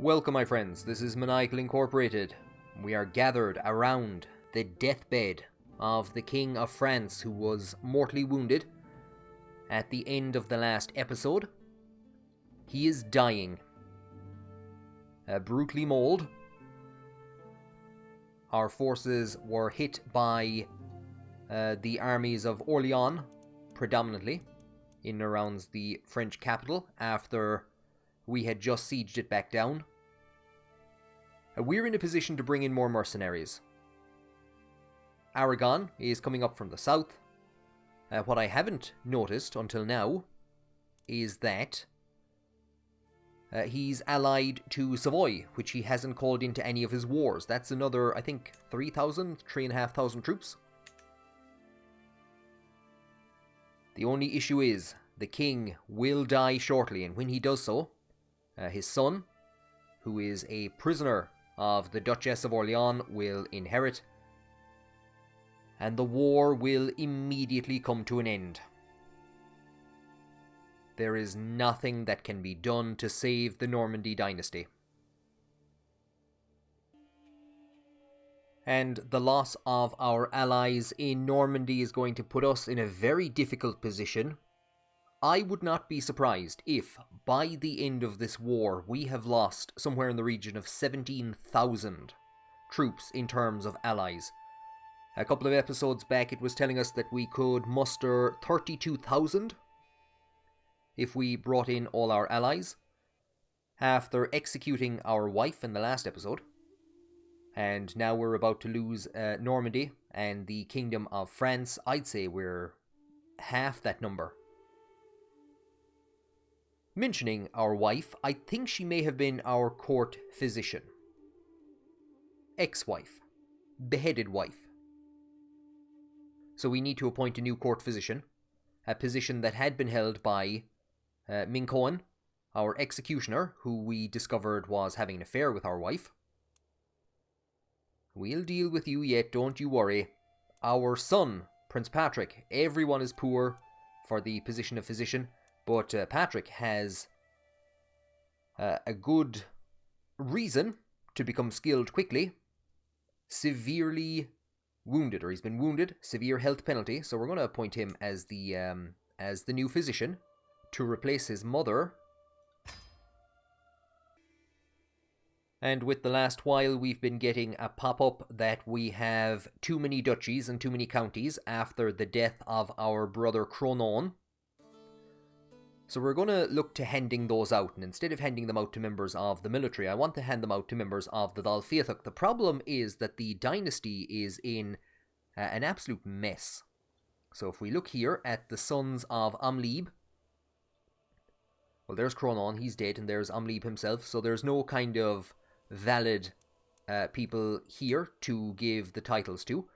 Welcome, my friends. This is Maniacal Incorporated. We are gathered around the deathbed of the King of France, who was mortally wounded at the end of the last episode. He is dying. Brutally mauled. Our forces were hit by the armies of Orleans, predominantly, in and around the French capital, after we had just sieged it back down. We're in a position to bring in more mercenaries. Aragon is coming up from the south. What I haven't noticed until now is that he's allied to Savoy, which he hasn't called into any of his wars. That's another, I think, 3,500 troops. The only issue is the king will die shortly, and when he does so, his son, who is a prisoner of the Duchess of Orleans, will inherit, and the war will immediately come to an end. There is nothing that can be done to save the Normandy dynasty. And the loss of our allies in Normandy is going to put us in a very difficult position. I would not be surprised if, by the end of this war, we have lost somewhere in the region of 17,000 troops in terms of allies. A couple of episodes back, it was telling us that we could muster 32,000 if we brought in all our allies, after executing our wife in the last episode. And now we're about to lose Normandy and the Kingdom of France. I'd say we're half that number. Mentioning our wife, I think she may have been our court physician. Ex-wife. Beheaded wife. So we need to appoint a new court physician, a position that had been held by Mincoan, our executioner, who we discovered was having an affair with our wife. We'll deal with you yet, don't you worry. Our son, Prince Patrick, everyone is poor for the position of physician, but Patrick has a good reason to become skilled quickly. Severely wounded, or he's been wounded, severe health penalty, so we're going to appoint him as the new physician to replace his mother. And with the last while, we've been getting a pop-up that we have too many duchies and too many counties after the death of our brother Cronon. So we're going to look to handing those out, and instead of handing them out to members of the military, I want to hand them out to members of the Dál Fiatach. The problem is that the dynasty is in an absolute mess. So if we look here at the sons of Amlib, well, there's Cronon, he's dead, and there's Amlib himself, so there's no kind of valid people here to give the titles to.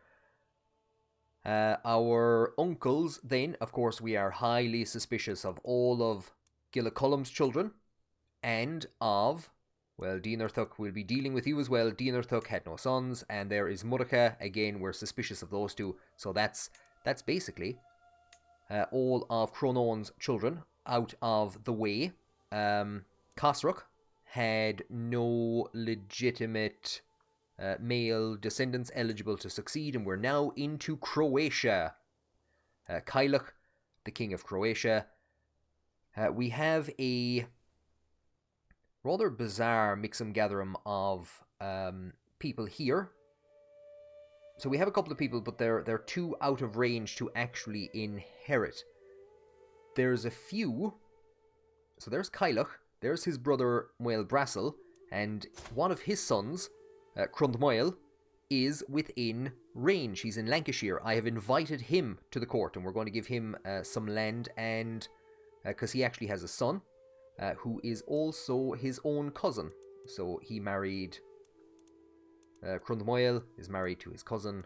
Our uncles, then, of course, we are highly suspicious of all of Gillicullum's children, and of, well, Dynastic will be dealing with you as well. Dynastic had no sons, and there is Murica, again, we're suspicious of those two, so that's basically all of Cronon's children out of the way. Khosrook had no legitimate male descendants eligible to succeed, and we're now into Croatia. Kailach, the king of Croatia. We have a rather bizarre mixum-gatherum of people here. So we have a couple of people, but they're too out of range to actually inherit. There's a few. So there's Kailach, there's his brother Muel Brassel, and one of his sons, Crundmoil, is within range. He's in Lancashire. I have invited him to the court, and we're going to give him some land, and because he actually has a son who is also his own cousin. So he married Crundmoil is married to his cousin.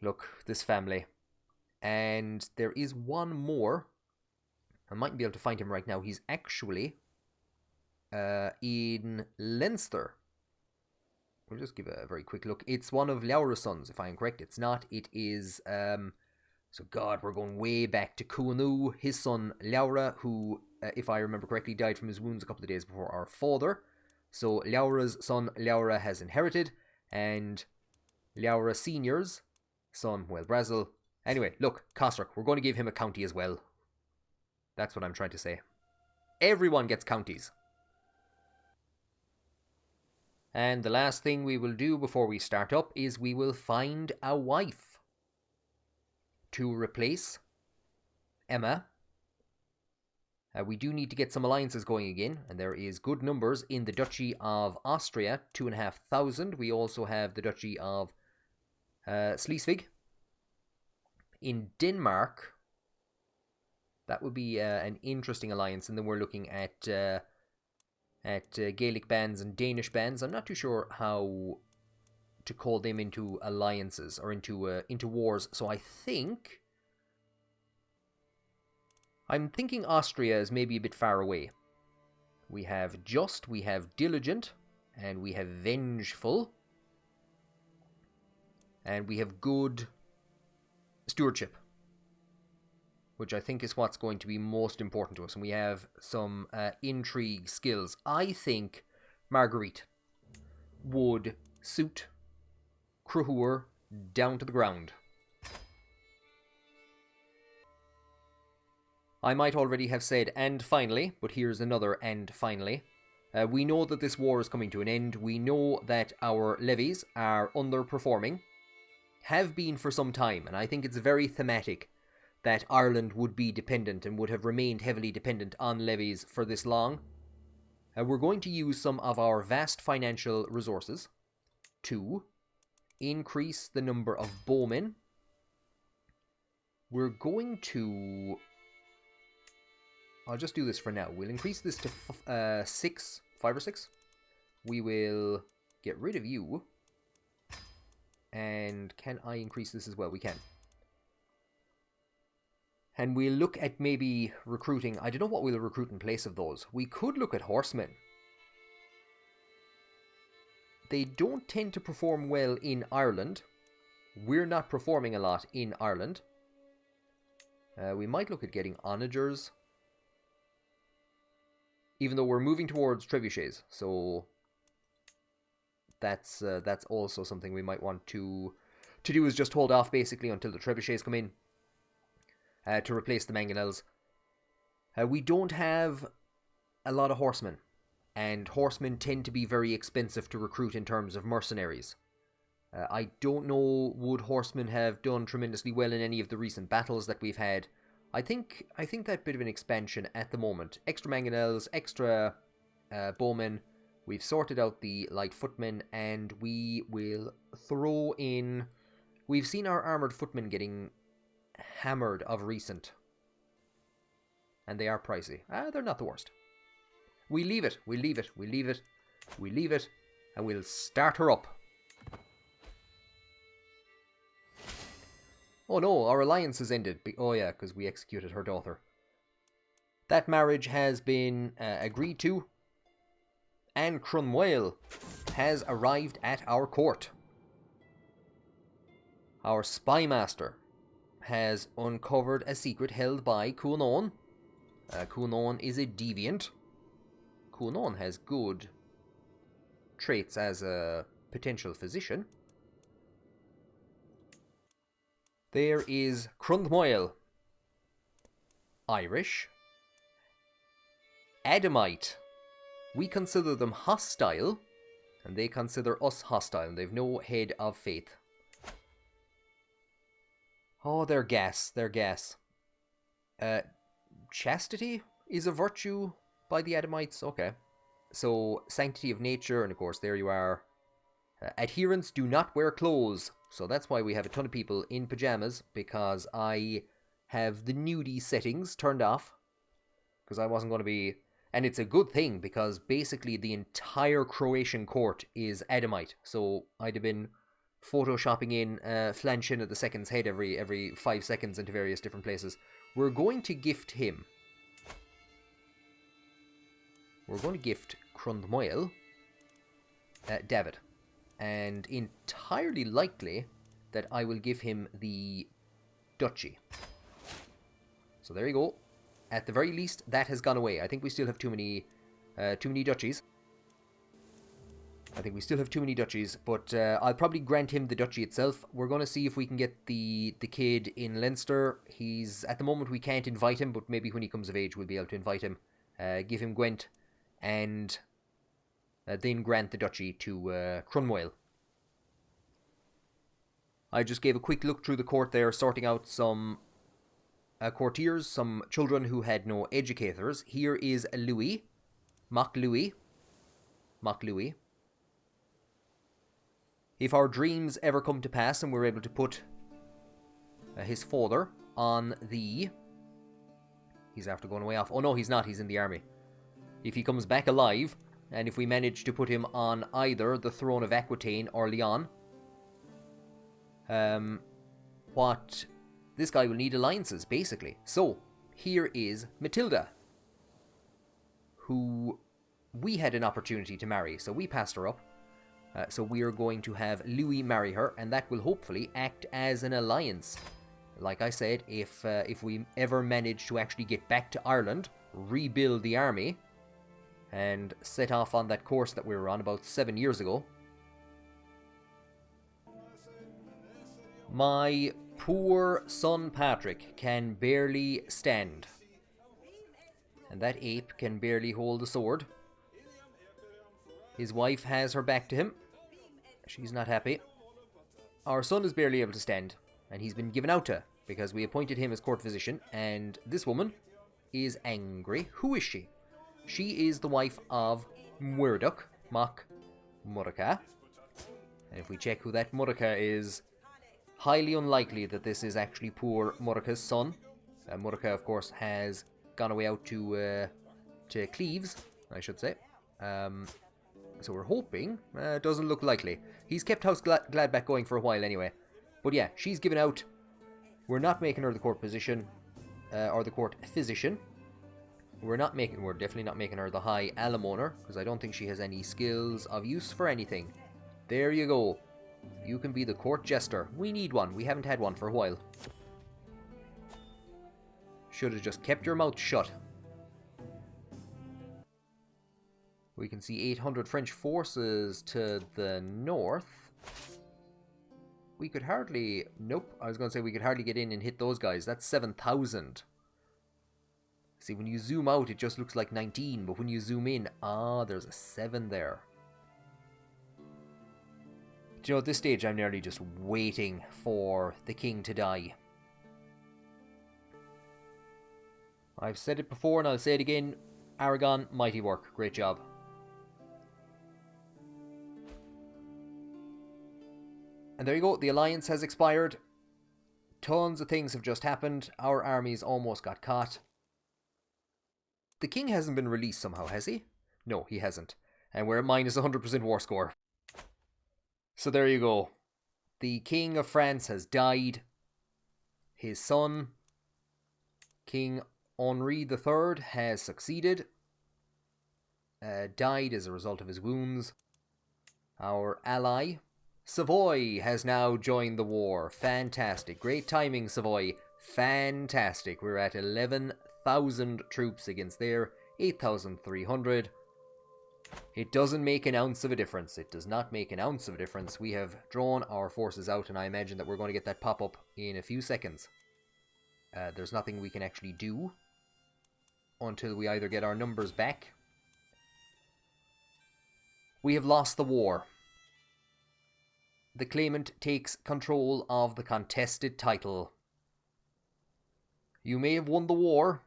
Look, this family. And there is one more. I might be able to find him right now. He's actually in Leinster. We'll just give a very quick look. It's one of Laura's sons, if I am correct. It's not. It is... so, God, we're going way back to Cuanu. His son, Laura, who if I remember correctly, died from his wounds a couple of days before our father. So Leabhra's son Leabhra has inherited, and Leabhra Senior's son, well, Brazil. Anyway, look, Cosric, we're going to give him a county as well. That's what I'm trying to say. Everyone gets counties. And the last thing we will do before we start up is we will find a wife to replace Emma. We do need to get some alliances going again, and there is good numbers in the Duchy of Austria, 2,500. We also have the Duchy of Schleswig. In Denmark, that would be an interesting alliance, and then we're looking at Gaelic bands and Danish bands. I'm not too sure how to call them into alliances or into wars. So I'm thinking Austria is maybe a bit far away. We have just, we have diligent, and we have vengeful, and we have good stewardship, which I think is what's going to be most important to us. And we have some intrigue skills. I think Marguerite would suit Cruhuer down to the ground. I might already have said and finally, but here's another and finally. We know that this war is coming to an end. We know that our levies are underperforming, have been for some time, and I think it's very thematic that Ireland would be dependent and would have remained heavily dependent on levies for this long. We're going to use some of our vast financial resources to increase the number of bowmen. We're going to... I'll just do this for now. We'll increase this to 5 or 6. We will get rid of you. And can I increase this as well? We can. And we'll look at maybe recruiting. I don't know what we'll recruit in place of those. We could look at horsemen. They don't tend to perform well in Ireland. We're not performing a lot in Ireland. We might look at getting onagers. Even though we're moving towards trebuchets. So that's also something we might want to do, is just hold off basically until the trebuchets come in. To replace the mangonels. We don't have a lot of horsemen, and horsemen tend to be very expensive to recruit in terms of mercenaries. I don't know, would horsemen have done tremendously well in any of the recent battles that we've had. I think that bit of an expansion at the moment. Extra mangonels, extra bowmen. We've sorted out the light footmen, and we will throw in... We've seen our armoured footmen getting hammered of recent, and they are pricey. They're not the worst. We leave it, and we'll start her up. Oh no, our alliance has ended. Oh yeah, because we executed her daughter. That marriage has been agreed to, and Cromwell has arrived at our court. Our spy master has uncovered a secret held by Cuanon. Cuanon is a deviant. Cuanon has good traits as a potential physician. There is Crundmoil, Irish. Adamite. We consider them hostile, and they consider us hostile, and they've no head of faith. Oh, they're gas. Chastity is a virtue by the Adamites. Okay. So, sanctity of nature, and of course, there you are. Adherents do not wear clothes. So that's why we have a ton of people in pajamas, because I have the nudie settings turned off. Because I wasn't going to be... And it's a good thing, because basically the entire Croatian court is Adamite. So I'd have been photoshopping in Flanchin of the Second's head every 5 seconds into various different places. We're going to gift him. We're going to gift Crundmoil David. And entirely likely that I will give him the duchy. So there you go. at the very least, that has gone away. I think we still have too many duchies. I think we still have too many duchies, but I'll probably grant him the duchy itself. We're going to see if we can get the kid in Leinster. He's, at the moment, we can't invite him, but maybe when he comes of age, we'll be able to invite him, give him Gwent, and then grant the duchy to Cromwell. I just gave a quick look through the court there, sorting out some courtiers, some children who had no educators. Here is Louis, Mock Louis. If our dreams ever come to pass and we're able to put his father on the... He's after going way off. Oh no, he's not. He's in the army. If he comes back alive, and if we manage to put him on either the throne of Aquitaine or Lyon, this guy will need alliances, basically. So, here is Matilda, who we had an opportunity to marry, so we passed her up. So we are going to have Louis marry her, and that will hopefully act as an alliance. Like I said, if we ever manage to actually get back to Ireland, rebuild the army, and set off on that course that we were on about 7 years ago. My poor son Patrick can barely stand, and that ape can barely hold a sword. His wife has her back to him. She's not happy. Our son is barely able to stand, and he's been given out to because we appointed him as court physician, and this woman is angry. Who is she? She is the wife of Muireadach, Mac Murracha. And if we check who that Murracha is, highly unlikely that this is actually poor Murracha's son. Murracha, of course, has gone away out to Cleves, I should say. So we're hoping. Doesn't look likely. He's kept House Gladbach going for a while anyway. But yeah, she's given out. We're not making her the court physician, or the court physician. We're definitely not making her the High Alamoner, because I don't think she has any skills of use for anything. There you go. You can be the court jester. We need one. We haven't had one for a while. Should have just kept your mouth shut. We can see 800 French forces to the north. We could hardly... Nope, I was going to say we could hardly get in and hit those guys. That's 7,000. See, when you zoom out, it just looks like 19. But when you zoom in, there's a 7 there. Do you know, at this stage, I'm nearly just waiting for the king to die. I've said it before and I'll say it again. Aragon, mighty work. Great job. And there you go. The alliance has expired. Tons of things have just happened. Our armies almost got caught. The king hasn't been released somehow, has he? No, he hasn't. And we're at minus 100% war score. So there you go. The King of France has died. His son, King Henri III, has succeeded. Died as a result of his wounds. Our ally, Savoy, has now joined the war. Fantastic. Great timing, Savoy. Fantastic. We're at 11,000 troops against their 8,300. It doesn't make an ounce of a difference. It does not make an ounce of a difference. We have drawn our forces out, and I imagine that we're going to get that pop-up in a few seconds. There's nothing we can actually do until we either get our numbers back. We have lost the war. The claimant takes control of the contested title. You may have won the war,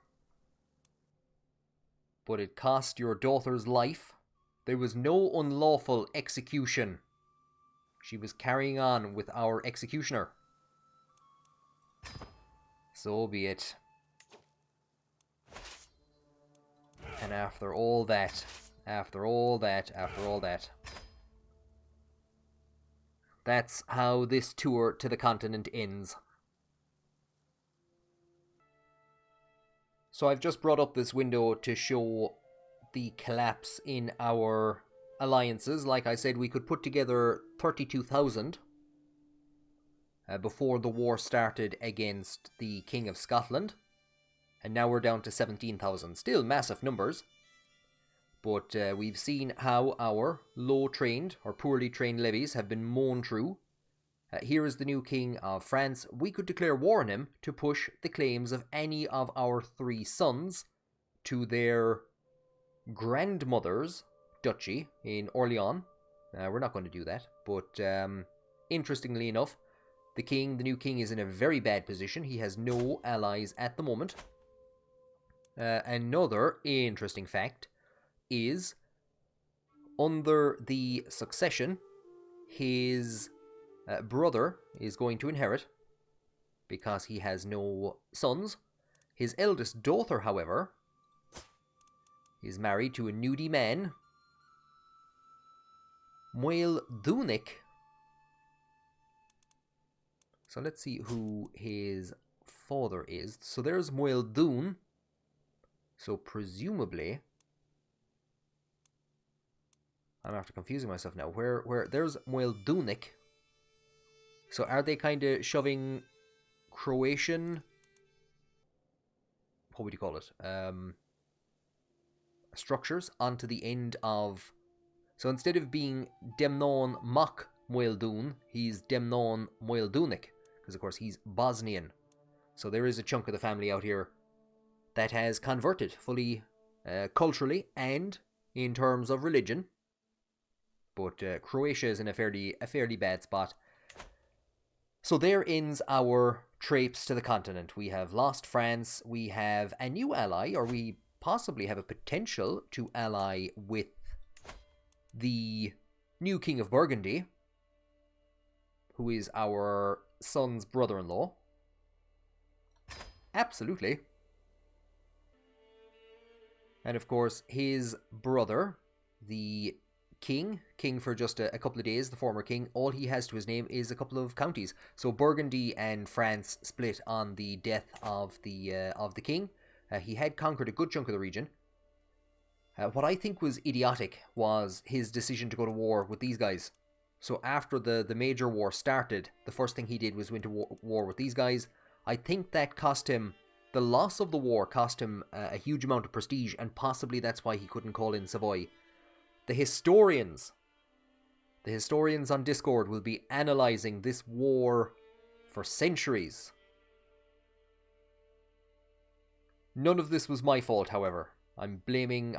but it cost your daughter's life. There was no unlawful execution. She was carrying on with our executioner. So be it. And after all that, that's how this tour to the continent ends. So I've just brought up this window to show the collapse in our alliances. Like I said, we could put together 32,000 before the war started against the King of Scotland. And now we're down to 17,000. Still massive numbers. But we've seen how our low-trained or poorly trained levies have been mown through. Here is the new king of France. We could declare war on him to push the claims of any of our 3 sons to their grandmother's duchy in Orleans. We're not going to do that. But interestingly enough, the new king is in a very bad position. He has no allies at the moment. Another interesting fact is, under the succession, his brother is going to inherit because he has no sons. His eldest daughter, however, is married to a nudie man, Uí Néill. So let's see who his father is. So there's Uí Néill. So presumably, I'm after confusing myself now. Where there's Uí Néill. So are they kind of shoving Croatian, what would you call it? Structures onto the end of. So instead of being Demnon Mac Uí Néill, he's Demnon Uí Néill, because of course he's Bosnian. So there is a chunk of the family out here that has converted fully culturally and in terms of religion. But Croatia is in a fairly bad spot. So there ends our traipse to the continent. We have lost France. We have a new ally, or we possibly have a potential to ally with the new King of Burgundy, who is our son's brother-in-law. Absolutely. And of course, his brother, the king for just a couple of days, the former king, all he has to his name is a couple of counties. So Burgundy and France split on the death of the king. He had conquered a good chunk of the region. What I think was idiotic was his decision to go to war with these guys. So after the major war started, the first thing he did was went to war with these guys. I think that cost him, the loss of the war cost him a huge amount of prestige, and possibly that's why he couldn't call in Savoy. The historians on Discord will be analysing this war for centuries. None of this was my fault, however. I'm blaming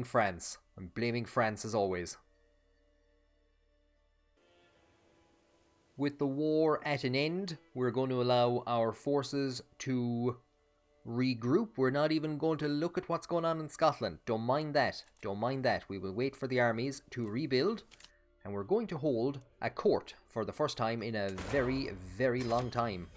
France. I'm blaming France as always. With the war at an end, we're going to allow our forces to regroup. We're not even going to look at what's going on in Scotland. Don't mind that. We will wait for the armies to rebuild, and we're going to hold a court for the first time in a very, very long time.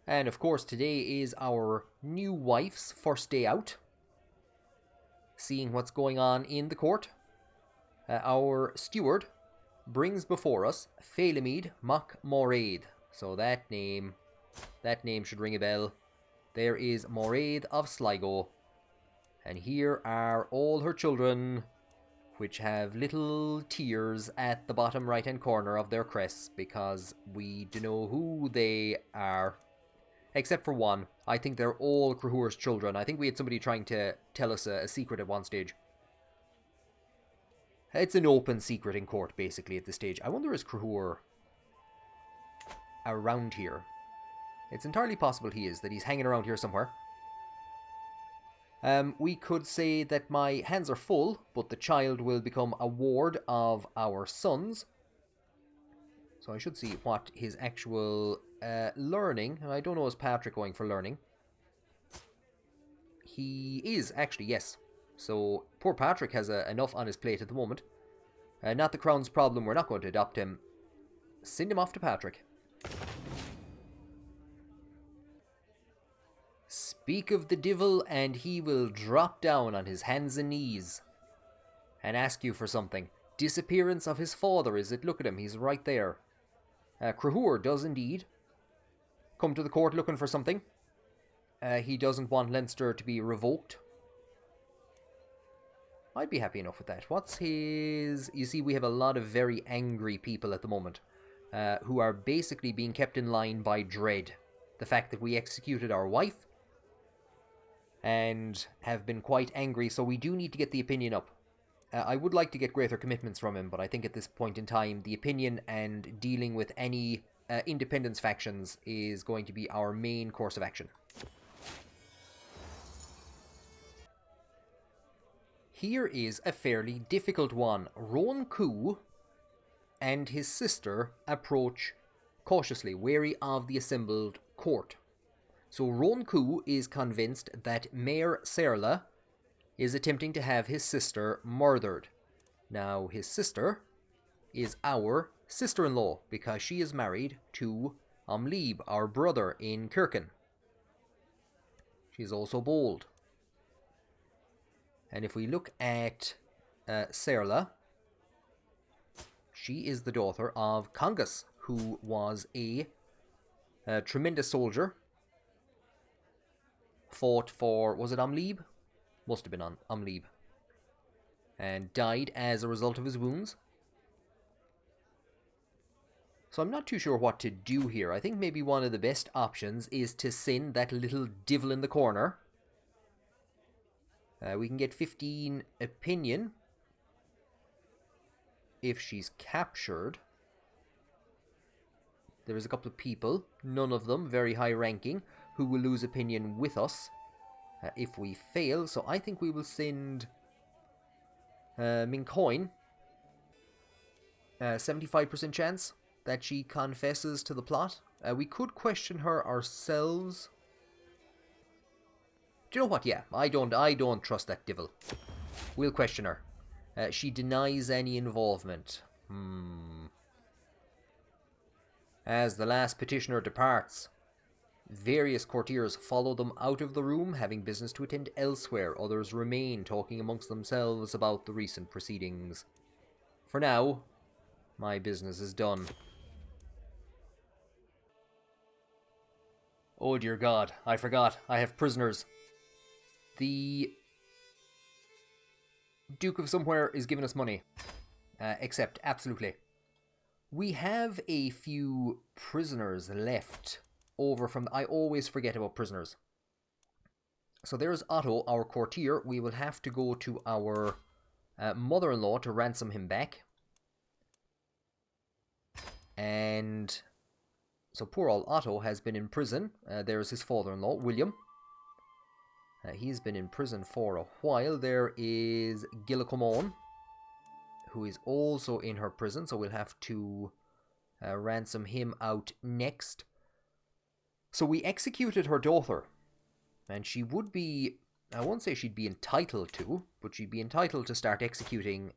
And of course, today is our new wife's first day out, seeing what's going on in the court. Our steward brings before us Féileamid Mac Moraid. So that name should ring a bell. There is Moraid of Sligo, and here are all her children, which have little tears at the bottom right hand corner of their crests, because we don't know who they are. Except for one. I think they're all Cruhuor's children. I think we had somebody trying to tell us a secret at one stage. It's an open secret in court, basically, at this stage. I wonder, is Cruhuor around here? It's entirely possible he is, that he's hanging around here somewhere. We could say that my hands are full, but the child will become a ward of our sons. So I should see what his actual learning, and I don't know, is Patrick going for learning? He is, actually, yes. So poor Patrick has enough on his plate at the moment. Not the crown's problem, we're not going to adopt him. Send him off to Patrick. Speak of the devil and he will drop down on his hands and knees and ask you for something. Disappearance of his father, is it? Look at him, he's right there. Cruhuor does indeed come to the court looking for something. He doesn't want Leinster to be revoked. I'd be happy enough with that. What's his... You see, we have a lot of very angry people at the moment, who are basically being kept in line by dread. The fact that we executed our wife, and have been quite angry, so we do need to get the opinion up. I would like to get greater commitments from him, but I think at this point in time, the opinion and dealing with any independence factions is going to be our main course of action. Here is a fairly difficult one. Roan Cú and his sister approach cautiously, wary of the assembled court. So Roan Cú is convinced that Mayor Serla is attempting to have his sister murdered. Now, his sister is our sister-in-law, because she is married to Lieb, our brother in Kirken. She's also bold. And if we look at Serla, she is the daughter of Congus, who was a tremendous soldier. Fought for, was it Lieb? Must have been on Lieb. And died as a result of his wounds. So I'm not too sure what to do here. I think maybe one of the best options is to send that little devil in the corner. We can get 15 opinion if she's captured. There is a couple of people, none of them very high ranking, who will lose opinion with us if we fail. So I think we will send Mincoin. 75% chance that she confesses to the plot. We could question her ourselves. Do you know what? Yeah, I don't trust that devil. We'll question her. She denies any involvement. As the last petitioner departs, various courtiers follow them out of the room, having business to attend elsewhere. Others remain, talking amongst themselves about the recent proceedings. For now, my business is done. Oh dear God, I forgot. I have prisoners. The Duke of Somewhere is giving us money. Accept, absolutely. We have a few prisoners left over from... I always forget about prisoners. So there's Otto, our courtier. We will have to go to our mother-in-law to ransom him back. And so poor old Otto has been in prison. There's his father-in-law, William. He's been in prison for a while. There is Gillicomon, who is also in her prison, so we'll have to ransom him out next. So we executed her daughter, and she would be, I won't say she'd be entitled to, but she'd be entitled to start executing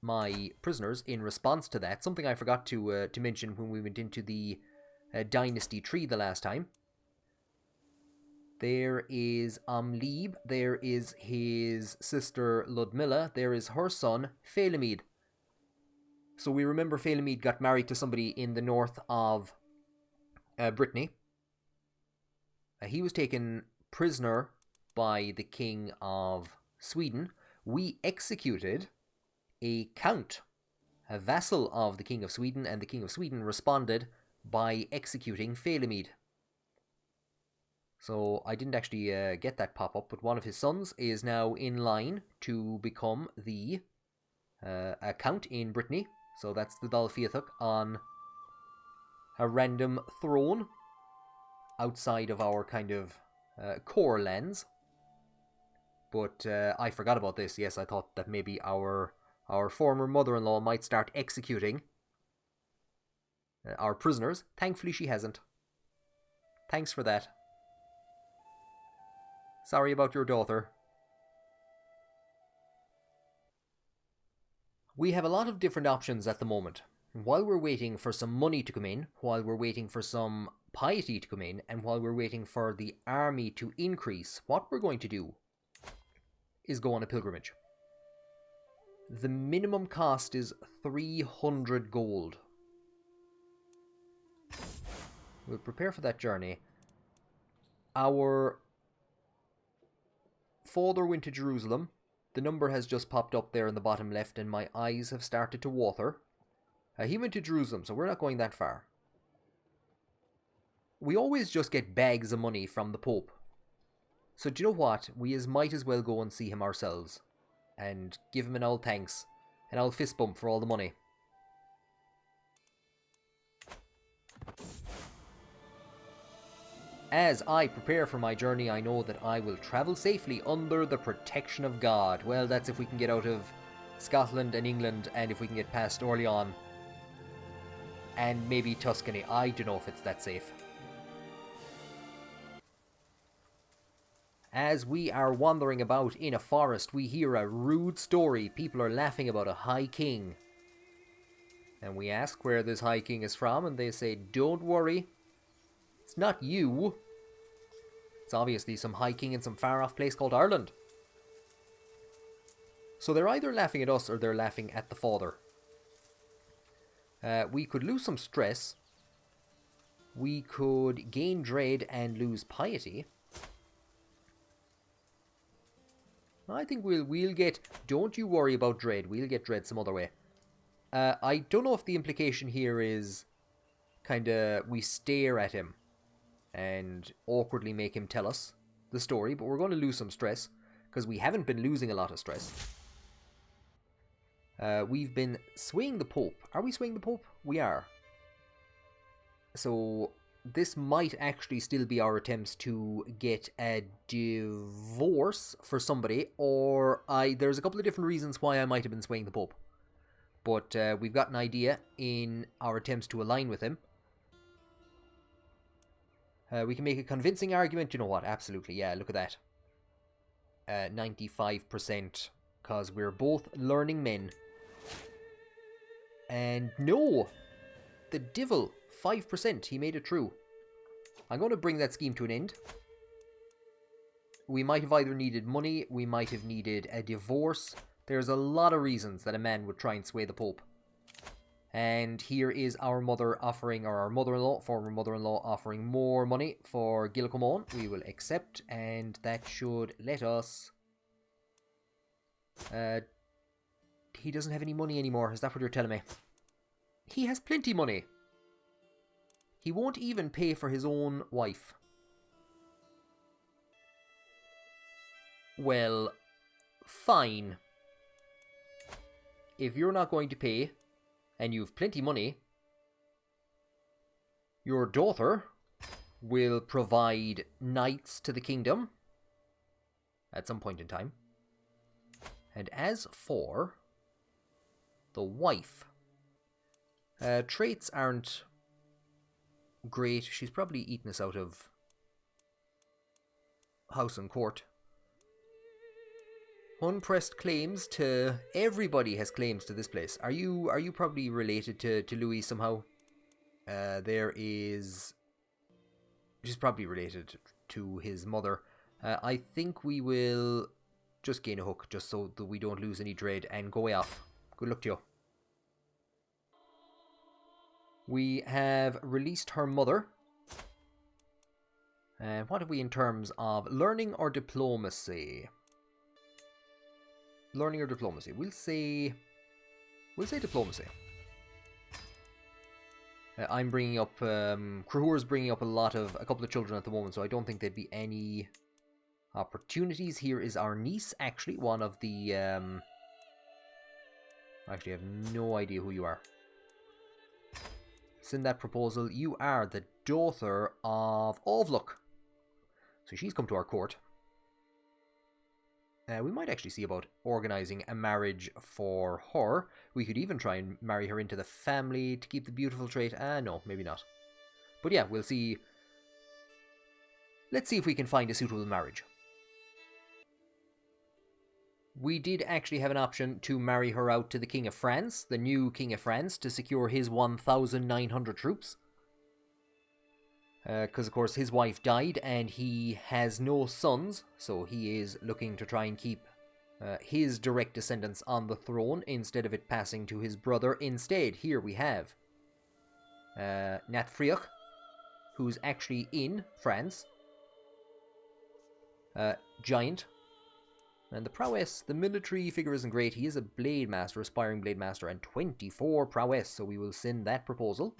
my prisoners in response to that. Something I forgot to mention when we went into the Dynasty tree the last time. There is Lieb, there is his sister Ludmilla, there is her son Phalamede. So we remember Phalamede got married to somebody in the north of Brittany. He was taken prisoner by the King of Sweden. We executed a count, a vassal of the King of Sweden, and the King of Sweden responded by executing Phalamede. So I didn't actually get that pop-up, but one of his sons is now in line to become the count in Brittany. So that's the Dál Fiatach on a random throne outside of our kind of core lands. But I forgot about this. Yes, I thought that maybe our former mother-in-law might start executing our prisoners. Thankfully she hasn't. Thanks for that. Sorry about your daughter. We have a lot of different options at the moment. While we're waiting for some money to come in, while we're waiting for some piety to come in, and while we're waiting for the army to increase, what we're going to do is go on a pilgrimage. The minimum cost is 300 gold. We'll prepare for that journey. Our father went to Jerusalem. the number has just popped up there in the bottom left and my eyes have started to water. He went to Jerusalem, so we're not going that far. We always just get bags of money from the Pope. So do you know what? We might as well go and see him ourselves. And give him an old thanks. An old fist bump for all the money. As I prepare for my journey, I know that I will travel safely under the protection of God. Well, that's if we can get out of Scotland and England, and if we can get past Orleans. And maybe Tuscany. I don't know if it's that safe. As we are wandering about in a forest, we hear a rude story. People are laughing about a High King. And we ask where this High King is from, and they say, don't worry. It's not you. It's obviously some High King in some far-off place called Ireland. So they're either laughing at us or they're laughing at the father. We could lose some stress. We could gain dread and lose piety. I think we'll get... Don't you worry about dread. We'll get dread some other way. I don't know if the implication here is kind of we stare at him and awkwardly make him tell us the story, but we're going to lose some stress because we haven't been losing a lot of stress. We've been swaying the Pope. Are we swaying the Pope? We are. So this might actually still be our attempts to get a divorce for somebody, or there's a couple of different reasons why I might have been swaying the Pope. But we've got an idea in our attempts to align with him. We can make a convincing argument. You know what? Absolutely. Yeah, look at that. 95%. Because we're both learning men. And no! The devil. 5%. He made it true. I'm going to bring that scheme to an end. We might have either needed money. We might have needed a divorce. There's a lot of reasons that a man would try and sway the Pope. And here is our mother offering, or our mother-in-law, former mother-in-law, offering more money for Gilcomón. We will accept, and that should let us... he doesn't have any money anymore. Is that what you're telling me? He has plenty money. He won't even pay for his own wife. Well, fine. If you're not going to pay, and you've plenty money, your daughter will provide knights to the kingdom at some point in time. And as for the wife, traits aren't great. She's probably eaten us out of house and court. Unpressed claims to... Everybody has claims to this place. Are you probably related to Louis somehow? There is... She's probably related to his mother. I think we will just gain a hook, just so that we don't lose any dread, and go way off. Good luck to you. We have released her mother. And what have we in terms of learning or diplomacy? Learning or diplomacy? We'll say diplomacy. I'm bringing up... Cruhur's bringing up a couple of children at the moment, so I don't think there'd be any opportunities. Here is our niece, actually, one of the... Actually, I have no idea who you are. Send that proposal. You are the daughter of Ovluck. So she's come to our court. We might actually see about organising a marriage for her. We could even try and marry her into the family to keep the beautiful trait. No, maybe not. But yeah, we'll see. Let's see if we can find a suitable marriage. We did actually have an option to marry her out to the King of France, the new King of France, to secure his 1,900 troops. Because, of course, his wife died and he has no sons, so he is looking to try and keep his direct descendants on the throne instead of it passing to his brother. Instead, here we have Nat Friach, who's actually in France. Giant. And the prowess, the military figure isn't great. He is a blade master, aspiring blade master, and 24 prowess, so we will send that proposal.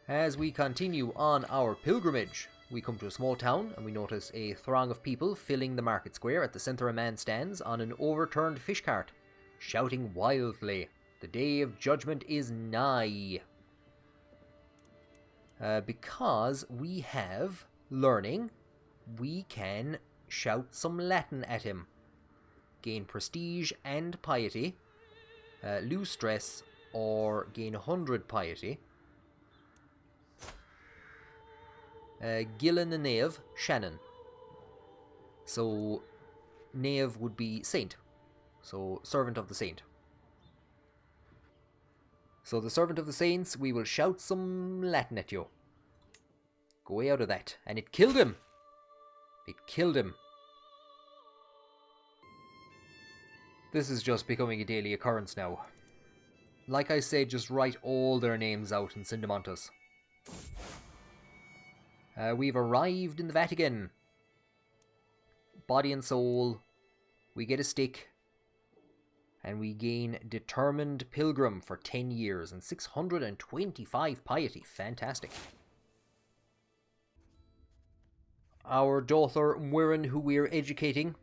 As we continue on our pilgrimage, we come to a small town and we notice a throng of people filling the market square. At the centre a man stands on an overturned fish cart, shouting wildly, "The day of judgment is nigh." Because we have learning, we can shout some Latin at him. Gain prestige and piety, lose stress, or gain 100 piety. Gillen and Knave, Shannon. So Knave would be saint. So servant of the saint. So the servant of the saints, we will shout some Latin at you. Go way out of that. And it killed him. It killed him. This is just becoming a daily occurrence now. Like I said, just write all their names out and send them on to us. We've arrived in the Vatican. Body and soul. We get a stick. And we gain Determined Pilgrim for 10 years and 625 piety. Fantastic. Our daughter Muirin, who we're educating,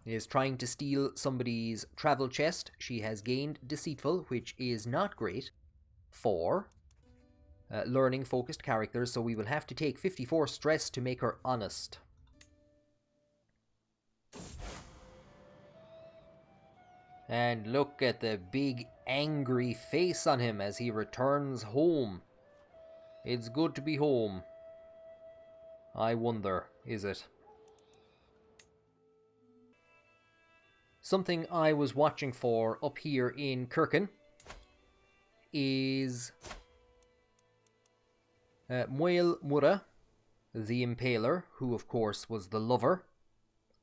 is trying to steal somebody's travel chest. She has gained Deceitful, which is not great for learning focused characters, so we will have to take 54 stress to make her honest. And look at the big angry face on him as he returns home. It's good to be home. I wonder, is it? Something I was watching for up here in Kirkin is Muil Mura, the Impaler, who of course was the lover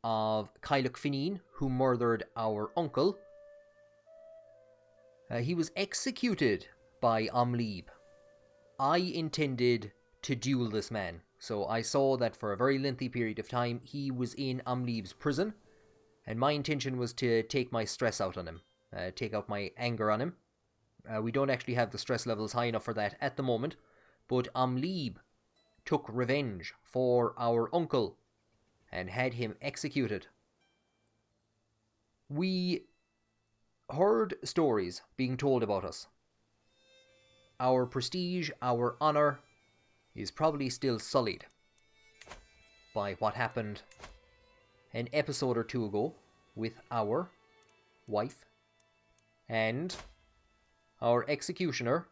of Cailleach Fineen, who murdered our uncle. He was executed by Amlib. I intended to duel this man, so I saw that for a very lengthy period of time he was in Amlib's prison, and my intention was to take my stress out on him, take out my anger on him. We don't actually have the stress levels high enough for that at the moment, but Amlib took revenge for our uncle and had him executed. We heard stories being told about us. Our prestige, our honour, is probably still sullied by what happened an episode or two ago with our wife and our executioner.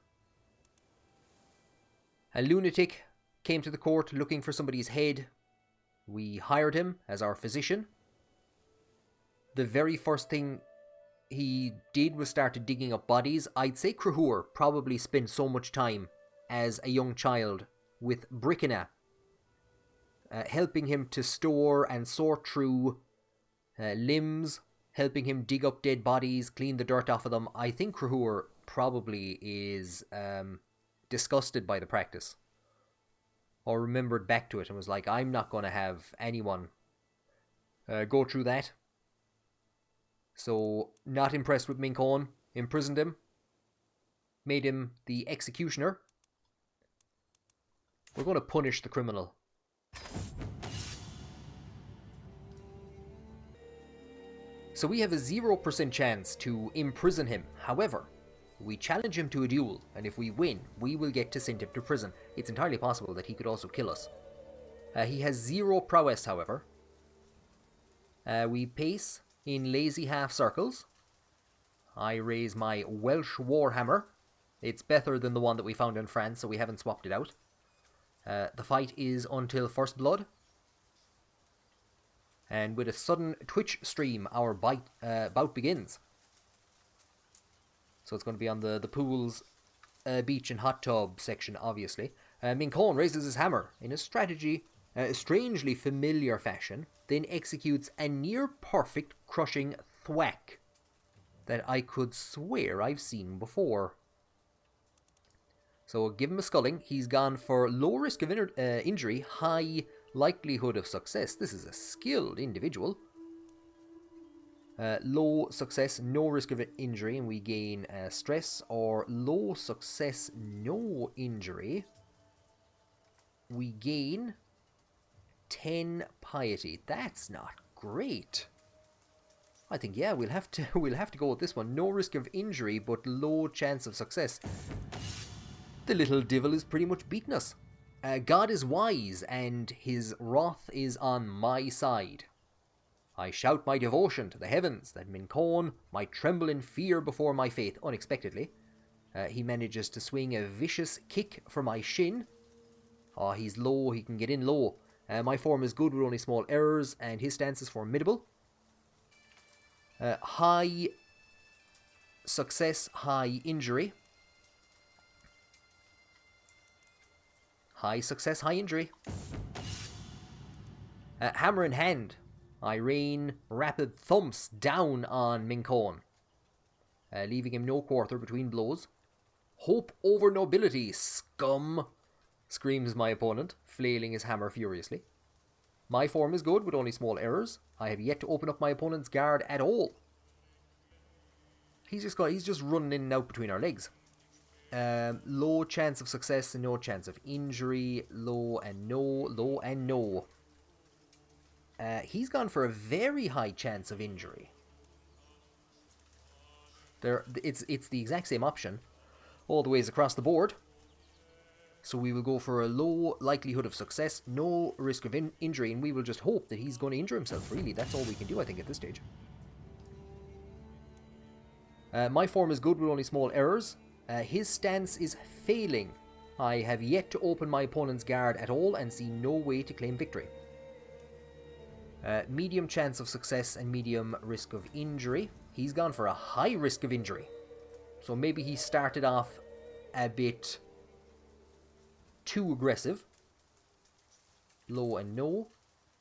A lunatic came to the court looking for somebody's head. We hired him as our physician. The very first thing he did was started digging up bodies. I'd say Cruhur probably spent so much time as a young child with Bricina, helping him to store and sort through limbs, helping him dig up dead bodies, clean the dirt off of them. I think Cruhur probably is disgusted by the practice, or remembered back to it and was like, I'm not going to have anyone go through that. So, not impressed with Minkon, imprisoned him, made him the executioner. We're going to punish the criminal. So we have a 0% chance to imprison him. However, we challenge him to a duel, and if we win, we will get to send him to prison. It's entirely possible that he could also kill us. He has 0 prowess, however. We pace in lazy half circles. I raise my Welsh Warhammer. It's better than the one that we found in France, so we haven't swapped it out. The fight is until first blood. And with a sudden Twitch stream, our bout begins. So it's going to be on the pools, beach and hot tub section, obviously. Minkon raises his hammer in a strangely familiar fashion, then executes a near-perfect crushing thwack that I could swear I've seen before. So give him a sculling. He's gone for low risk of injury, high likelihood of success. This is a skilled individual. Low success, no risk of injury, and we gain stress. Or low success, no injury, we gain 10 piety. That's not great. I think, yeah, we'll have to go with this one. No risk of injury, but low chance of success. The little devil is pretty much beating us. God is wise, and his wrath is on my side. I shout my devotion to the heavens, that Mincone might tremble in fear before my faith. Unexpectedly, he manages to swing a vicious kick for my shin. Oh, he's low, he can get in low. My form is good with only small errors, and his stance is formidable. High success, high injury. High success, high injury. Hammer in hand. I rain rapid thumps down on Mincone, leaving him no quarter between blows. Hope over nobility, scum, screams my opponent, flailing his hammer furiously. My form is good with only small errors. I have yet to open up my opponent's guard at all. He's just running in and out between our legs. Low chance of success and no chance of injury. Low and no, low and no. He's gone for a very high chance of injury. It's the exact same option all the ways across the board. So we will go for a low likelihood of success, no risk of injury, and we will just hope that he's going to injure himself, really. That's all we can do, I think, at this stage. My form is good with only small errors. His stance is failing. I have yet to open my opponent's guard at all and see no way to claim victory. Medium chance of success and medium risk of injury. He's gone for a high risk of injury. So maybe he started off a bit too aggressive. Low and no.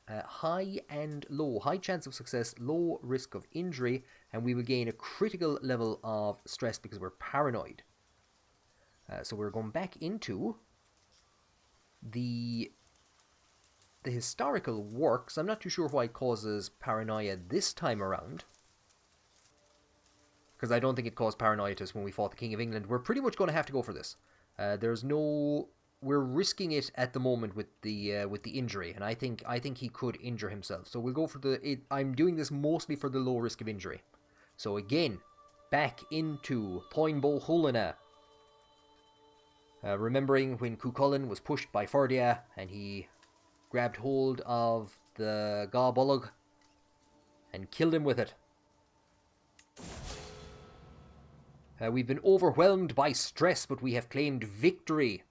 High and low. High chance of success, low risk of injury, and we will gain a critical level of stress because we're paranoid. So we're going back into the historical works. I'm not too sure why it causes paranoia this time around, because I don't think it caused paranoia to us when we fought the King of England. We're pretty much going to have to go for this. We're risking it at the moment with the injury, and I think he could injure himself. So we'll go for I'm doing this mostly for the low risk of injury. So again, back into Poinbo Hulina. Remembering when Cuchulainn was pushed by Ferdia and he grabbed hold of the Gá and killed him with it. We've been overwhelmed by stress, but we have claimed victory.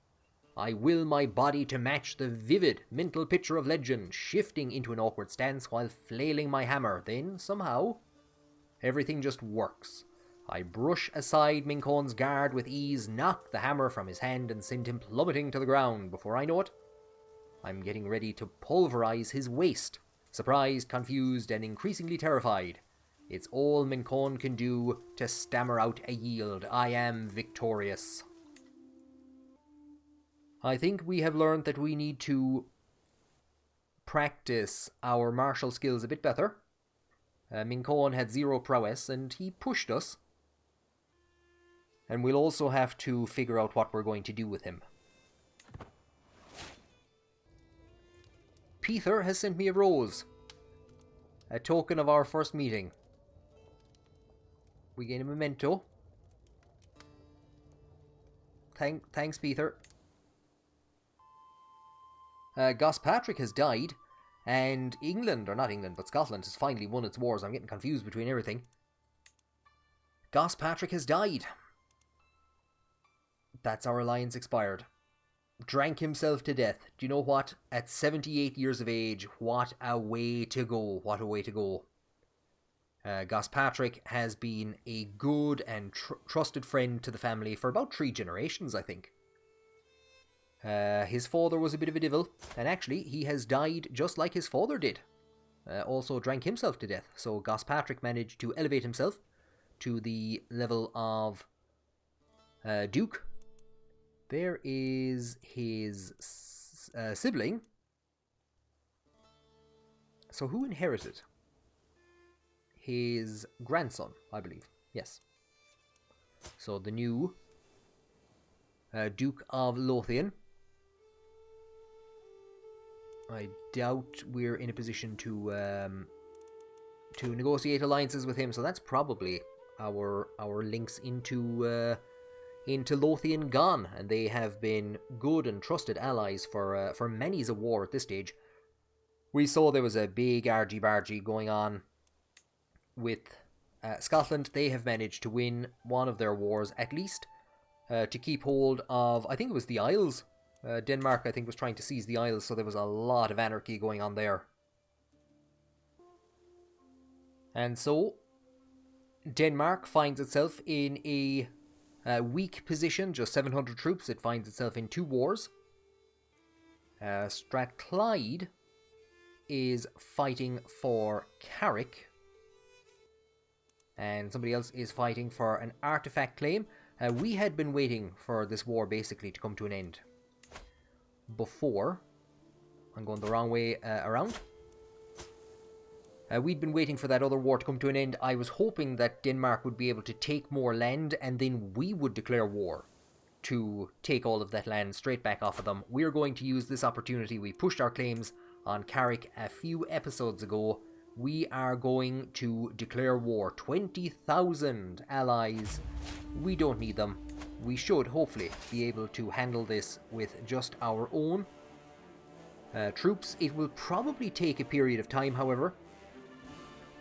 I will my body to match the vivid mental picture of legend, shifting into an awkward stance while flailing my hammer. Then, somehow, everything just works. I brush aside Mincone's guard with ease, knock the hammer from his hand, and send him plummeting to the ground. Before I know it, I'm getting ready to pulverize his waist. Surprised, confused, and increasingly terrified. It's all Mincone can do to stammer out a yield. I am victorious. I think we have learned that we need to practice our martial skills a bit better. Mincone had 0 prowess, and he pushed us. And we'll also have to figure out what we're going to do with him. Peter has sent me a rose. A token of our first meeting. We gain a memento. Thanks, Peter. Gospatrick has died, and England, or not England, but Scotland has finally won its wars. I'm getting confused between everything. Gospatrick has died. That's our alliance expired. Drank himself to death. Do you know what? At 78 years of age, what a way to go. What a way to go. Gospatrick has been a good and trusted friend to the family for about 3 generations, I think. His father was a bit of a devil, and actually he has died just like his father did. Also drank himself to death. So Gospatrick managed to elevate himself to the level of Duke. There is his sibling. So who inherited? his grandson, I believe. Yes. So the new Duke of Lothian. I doubt we're in a position to negotiate alliances with him, so that's probably our links into Lothian gone, and they have been good and trusted allies for many's a war at this stage. We saw there was a big argy-bargy going on with Scotland. They have managed to win one of their wars, at least, to keep hold of, I think it was the Isles. Denmark, I think, was trying to seize the Isles, so there was a lot of anarchy going on there. And so, Denmark finds itself in a weak position, just 700 troops. It finds itself in 2 wars. Strathclyde is fighting for Carrick, and somebody else is fighting for an artifact claim. We had been waiting for this war basically to come to an end before. I'm going the wrong way around. We'd been waiting for that other war to come to an end. I was hoping that Denmark would be able to take more land, and then we would declare war to take all of that land straight back off of them. We're going to use this opportunity. We pushed our claims on Carrick a few episodes ago. We are going to declare war. 20,000 allies. We don't need them. We should hopefully be able to handle this with just our own troops. It will probably take a period of time, however,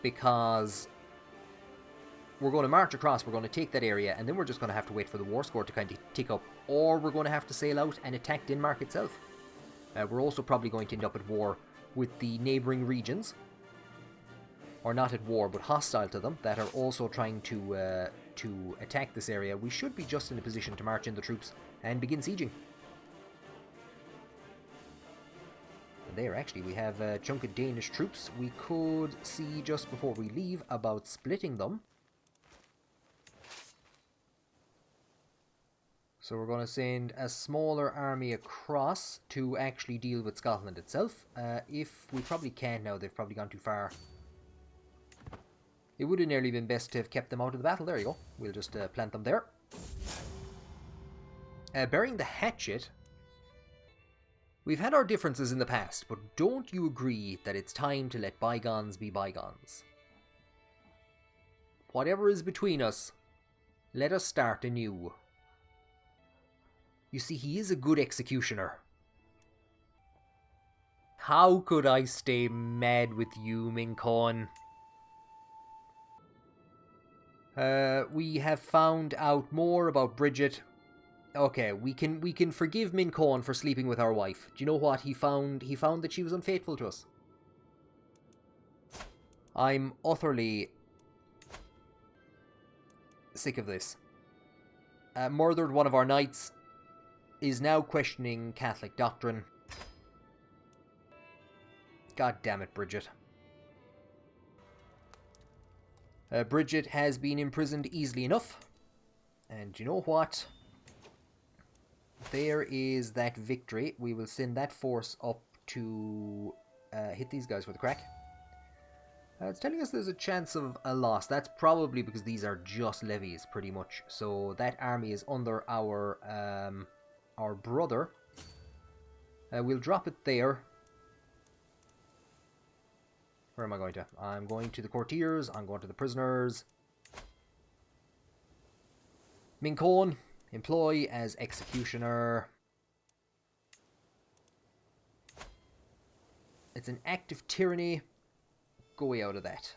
because we're going to march across, we're going to take that area, and then we're just going to have to wait for the war score to kind of tick up, or we're going to have to sail out and attack Denmark itself. We're also probably going to end up at war with the neighbouring regions, or not at war, but hostile to them, that are also trying to attack this area. We should be just in a position to march in the troops and begin sieging. And there, actually, we have a chunk of Danish troops. We could see just before we leave about splitting them. So we're going to send a smaller army across to actually deal with Scotland itself. If we probably can't now, they've probably gone too far. It would have nearly been best to have kept them out of the battle. There you go. We'll just plant them there. Burying the hatchet. We've had our differences in the past, but don't you agree that it's time to let bygones be bygones? Whatever is between us, let us start anew. You see, he is a good executioner. How could I stay mad with you, Mincon? We have found out more about Bridget. Okay, we can forgive Mincon for sleeping with our wife. Do you know what he found? He found that she was unfaithful to us. I'm utterly sick of this. Murdered one of our knights. Is now questioning Catholic doctrine. God damn it, Bridget. Bridget has been imprisoned easily enough. And you know what? There is that victory. We will send that force up to hit these guys with a crack. It's telling us there's a chance of a loss. That's probably because these are just levies, pretty much. So that army is under our brother. We'll drop it there. Where am I going to? I'm going to the courtiers. I'm going to the prisoners. Mincon, employ as executioner. It's an act of tyranny. Go way out of that.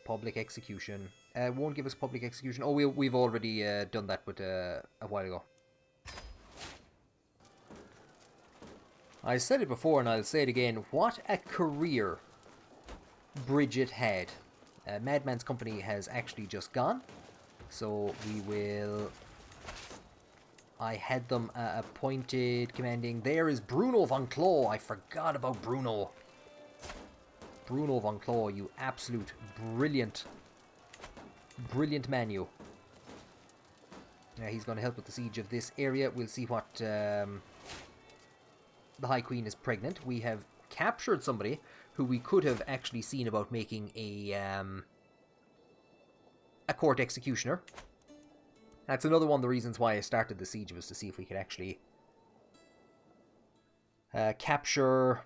Public execution. Won't give us public execution. Oh, we've already done that, but a while ago. I said it before and I'll say it again. What a career Bridget had. Madman's company has actually just gone. So we will... I had them appointed commanding. There is Bruno von Claw. I forgot about Bruno. Bruno von Claw, you absolute brilliant man, you. He's going to help with the siege of this area. We'll see what... the High Queen is pregnant. We have captured somebody who we could have actually seen about making a court executioner. That's another one of the reasons why I started the siege, was to see if we could actually capture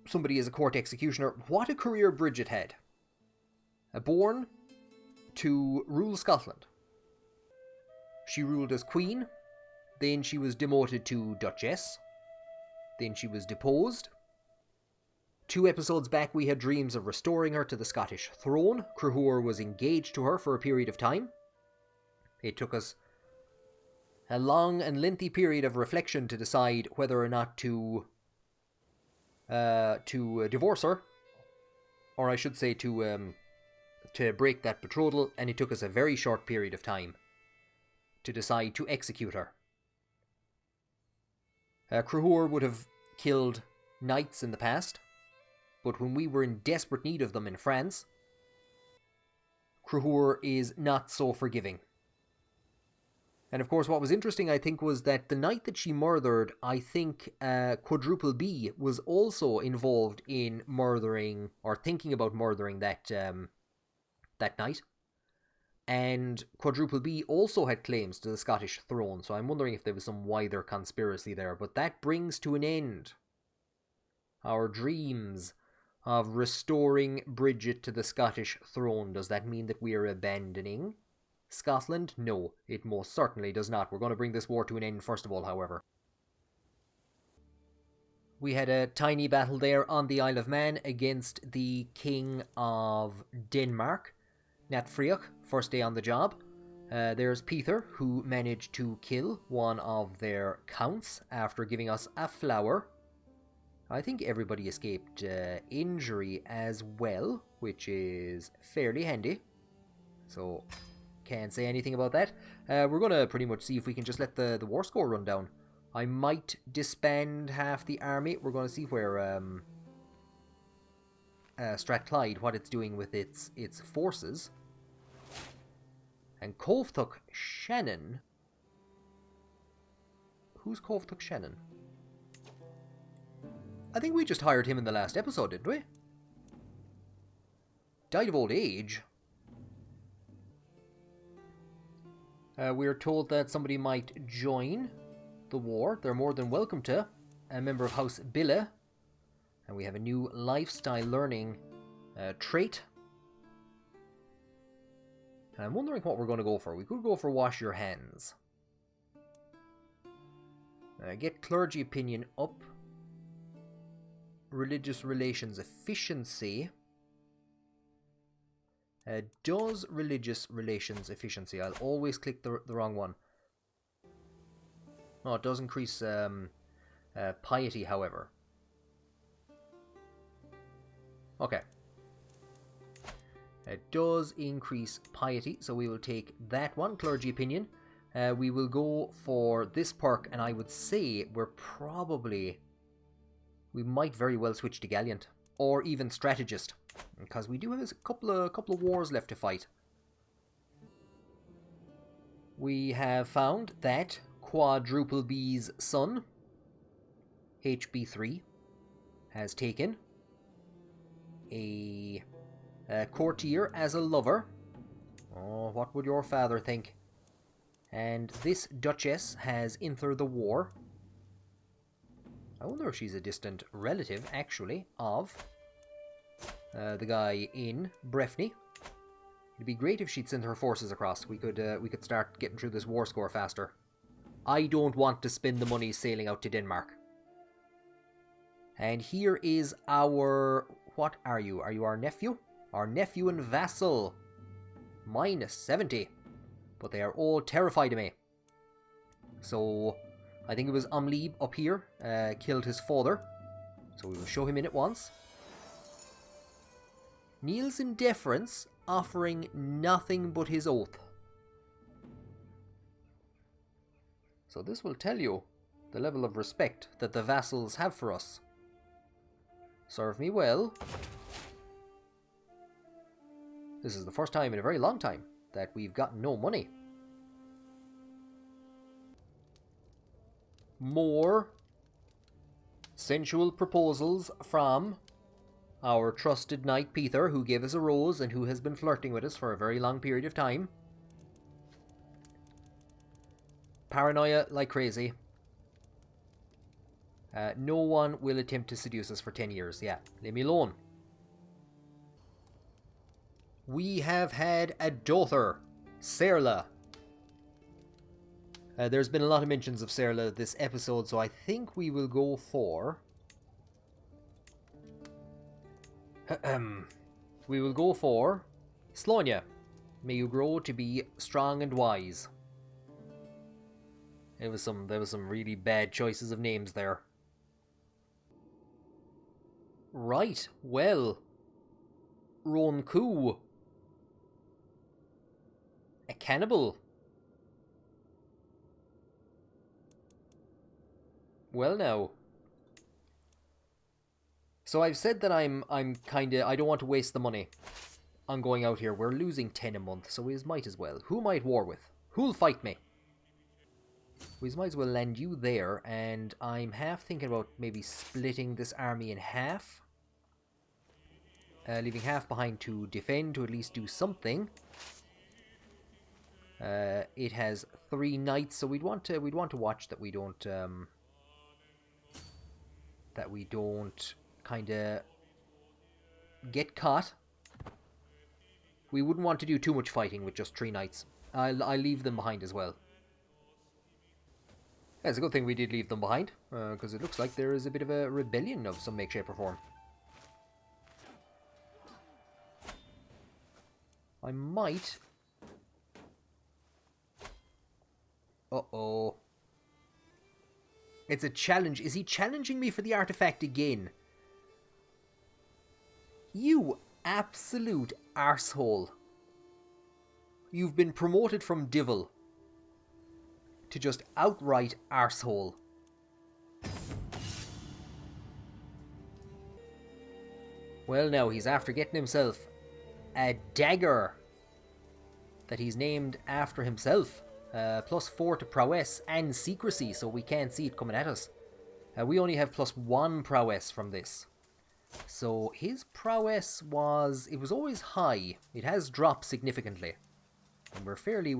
somebody as a court executioner. What a career Bridget had. Born to rule Scotland. She ruled as queen, then she was demoted to duchess, then she was deposed. 2 episodes back we had dreams of restoring her to the Scottish throne. Cruhur was engaged to her for a period of time. It took us a long and lengthy period of reflection to decide whether or not to divorce her, or I should say to break that betrothal, and it took us a very short period of time to decide to execute her. Cruhur would have killed knights in the past, but when we were in desperate need of them in France, Cruhur is not so forgiving. And of course what was interesting, I think, was that the knight that she murdered, I think Quadruple B was also involved in murdering, or thinking about murdering, that knight. And Quadruple B also had claims to the Scottish throne, so I'm wondering if there was some wider conspiracy there. But that brings to an end our dreams of restoring Bridget to the Scottish throne. Does that mean that we are abandoning Scotland? No, it most certainly does not. We're going to bring this war to an end first of all, however. We had a tiny battle there on the Isle of Man against the King of Denmark, Nat Friach, first day on the job. There's Peter, who managed to kill one of their counts after giving us a flower. I think everybody escaped injury as well, which is fairly handy. So, can't say anything about that. We're going to pretty much see if we can just let the war score run down. I might disband half the army. We're going to see where Strathclyde, what it's doing with its forces. And Cóftuch Shannon. Who's Cóftuch Shannon? I think we just hired him in the last episode, didn't we? Died of old age. We're told that somebody might join the war. They're more than welcome to. A member of House Billa. And we have a new lifestyle learning trait. And I'm wondering what we're going to go for. We could go for wash your hands. Get clergy opinion up. Religious relations efficiency. Does religious relations efficiency? I'll always click the wrong one. No, it does increase piety, however. Okay. It does increase piety, so we will take that one, clergy opinion. We will go for this perk, and I would say we might very well switch to Gallant, or even Strategist, because we do have a couple of wars left to fight. We have found that Quadruple B's son, HB3, has taken a courtier as a lover. Oh, what would your father think? And this Duchess has entered the war. I wonder if she's a distant relative, actually, of the guy in Breffni. It'd be great if she'd send her forces across. We could start getting through this war score faster. I don't want to spend the money sailing out to Denmark. And here is our... What are you? Are you our nephew? Our nephew and vassal. Minus 70. But they are all terrified of me. So, I think it was Amlib up here killed his father. So we will show him in at once. Kneels in deference, offering nothing but his oath. So this will tell you the level of respect that the vassals have for us. Serve me well. This is the first time in a very long time that we've gotten no money. More sensual proposals from our trusted knight Peter, who gave us a rose and who has been flirting with us for a very long period of time. Paranoia like crazy. No one will attempt to seduce us for 10 years. Yeah, leave me alone. We have had a daughter, Serla. There's been a lot of mentions of Serla this episode, so I think we will go for... we will go for Slonia. May you grow to be strong and wise. There was some really bad choices of names there. Right, well, Ronku, a cannibal. Well now. So I've said that I'm kinda, I don't want to waste the money on going out here. We're losing 10 a month, so we might as well. Who might war with? Who'll fight me? We might as well land you there, and I'm half thinking about maybe splitting this army in half. Leaving half behind to defend, to at least do something. It has 3 knights, so we'd want to watch that we don't kind of get caught. We wouldn't want to do too much fighting with just 3 knights. I'll leave them behind as well. Yeah, it's a good thing we did leave them behind, because it looks like there is a bit of a rebellion of some make, shape or form. I might... Uh-oh. It's a challenge. Is he challenging me for the artifact again? You absolute arsehole. You've been promoted from Divil to just outright arsehole. Well, now he's after getting himself a dagger that he's named after himself. +4 to prowess and secrecy, so we can't see it coming at us. We only have +1 prowess from this. So his prowess was always high. It has dropped significantly. And we're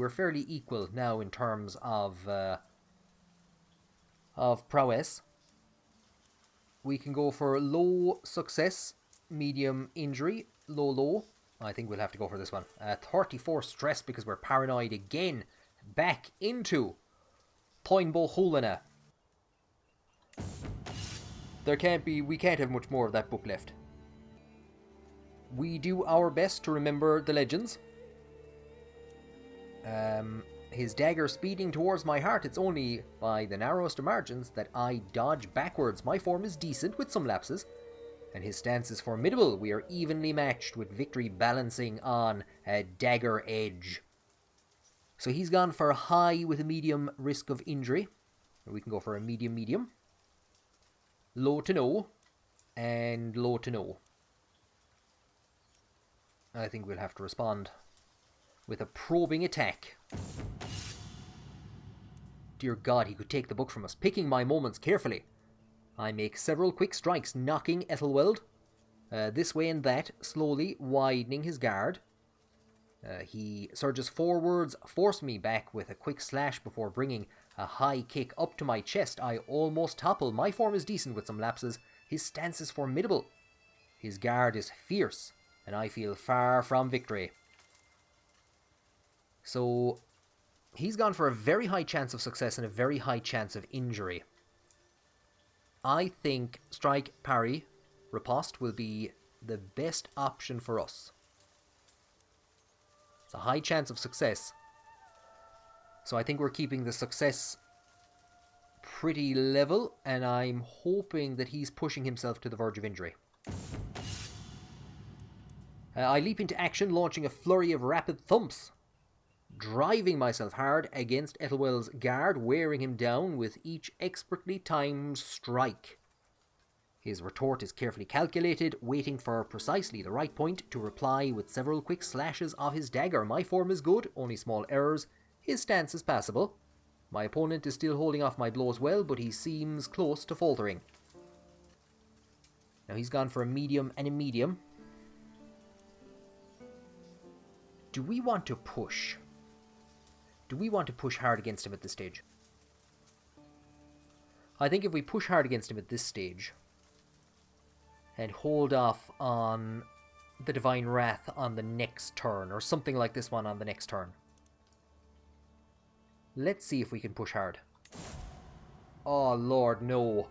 fairly equal now in terms of prowess. We can go for low success, medium injury, low. I think we'll have to go for this one. 34 stress because we're paranoid again. Back into Poinbo Hulana. We can't have much more of that book left. We do our best to remember the legends. His dagger speeding towards my heart. It's only by the narrowest of margins that I dodge backwards. My form is decent with some lapses, and his stance is formidable. We are evenly matched, with victory balancing on a dagger edge. So he's gone for a high with a medium risk of injury. We can go for a medium. Low to no. And low to no. I think we'll have to respond with a probing attack. Dear God, he could take the book from us. Picking my moments carefully. I make several quick strikes, knocking Ethelwald this way and that, slowly widening his guard. He surges forwards, forced me back with a quick slash before bringing a high kick up to my chest. I almost topple. My form is decent with some lapses. His stance is formidable. His guard is fierce, and I feel far from victory. So he's gone for a very high chance of success and a very high chance of injury. I think strike, parry, riposte will be the best option for us. It's a high chance of success. So I think we're keeping the success pretty level, and I'm hoping that he's pushing himself to the verge of injury. I leap into action, launching a flurry of rapid thumps, driving myself hard against Ethelwald's guard, wearing him down with each expertly timed strike. His retort is carefully calculated, waiting for precisely the right point to reply with several quick slashes of his dagger. My form is good, only small errors. His stance is passable. My opponent is still holding off my blows well, but he seems close to faltering. Now he's gone for a medium and a medium. Do we want to push? Do we want to push hard against him at this stage? I think if we push hard against him at this stage and hold off on the Divine Wrath on the next turn, or something like this one on the next turn. Let's see if we can push hard. Oh Lord, no.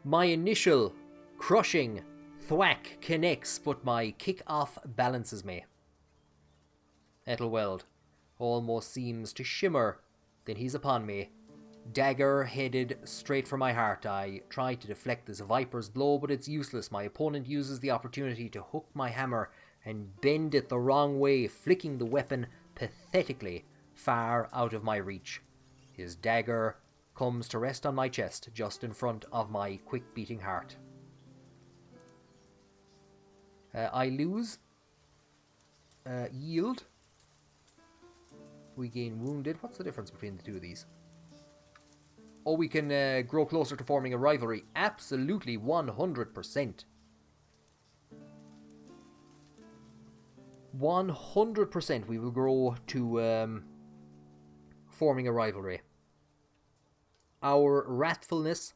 My initial crushing thwack connects, but my kick-off balances me. Ethelwald almost seems to shimmer. Then he's upon me. Dagger headed straight for my heart. I try to deflect this viper's blow, but it's useless. My opponent uses the opportunity to hook my hammer and bend it the wrong way, flicking the weapon pathetically far out of my reach. His dagger comes to rest on my chest, just in front of my quick-beating heart. I lose. Yield. We gain wounded. What's the difference between the two of these? Oh, we can grow closer to forming a rivalry. Absolutely, 100%. 100% we will grow to forming a rivalry. Our wrathfulness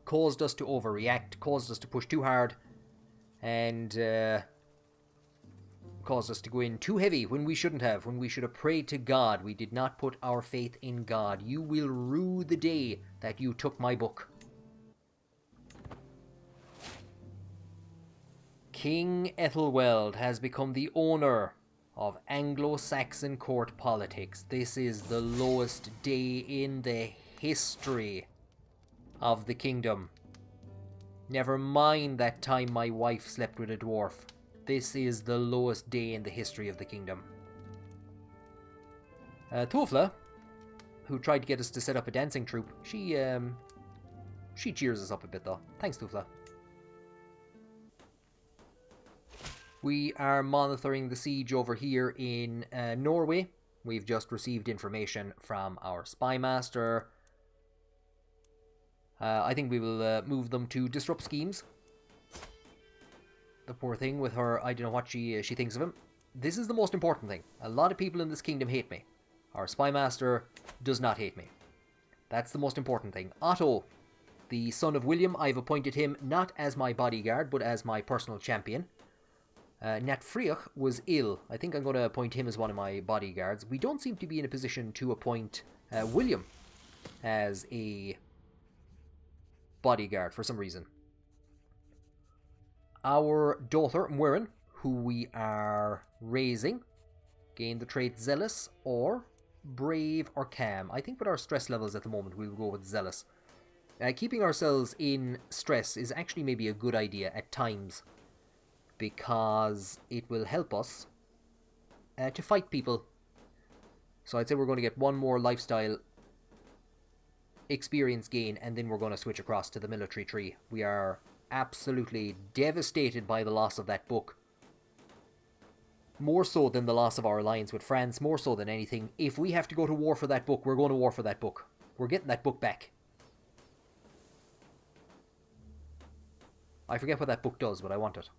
caused us to overreact, caused us to push too hard, and caused us to go in too heavy when we shouldn't have, when we should have prayed to God. We did not put our faith in God. You will rue the day that you took my book. King Ethelwald has become the owner of Anglo-Saxon court politics. This is the lowest day in the history of the kingdom. Never mind that time my wife slept with a dwarf. This is the lowest day in the history of the kingdom. Thufla, who tried to get us to set up a dancing troupe, she cheers us up a bit though. Thanks, Thufla. We are monitoring the siege over here in Norway. We've just received information from our spy master. I think we will move them to disrupt schemes. The poor thing with her, I don't know what she thinks of him. This is the most important thing. A lot of people in this kingdom hate me. Our spy master does not hate me. That's the most important thing. Otto, the son of William, I've appointed him not as my bodyguard, but as my personal champion. Nat Friach was ill. I think I'm going to appoint him as one of my bodyguards. We don't seem to be in a position to appoint William as a bodyguard for some reason. Our daughter, Muirin, who we are raising, gained the trait Zealous or Brave or Calm. I think with our stress levels at the moment, we'll go with Zealous. Keeping ourselves in stress is actually maybe a good idea at times, because it will help us to fight people. So I'd say we're going to get one more lifestyle experience gain, and then we're going to switch across to the military tree. We are absolutely devastated by the loss of that book. More so than the loss of our alliance with France, more so than anything. If we have to go to war for that book, we're going to war for that book. We're getting that book back. I forget what that book does, but I want it.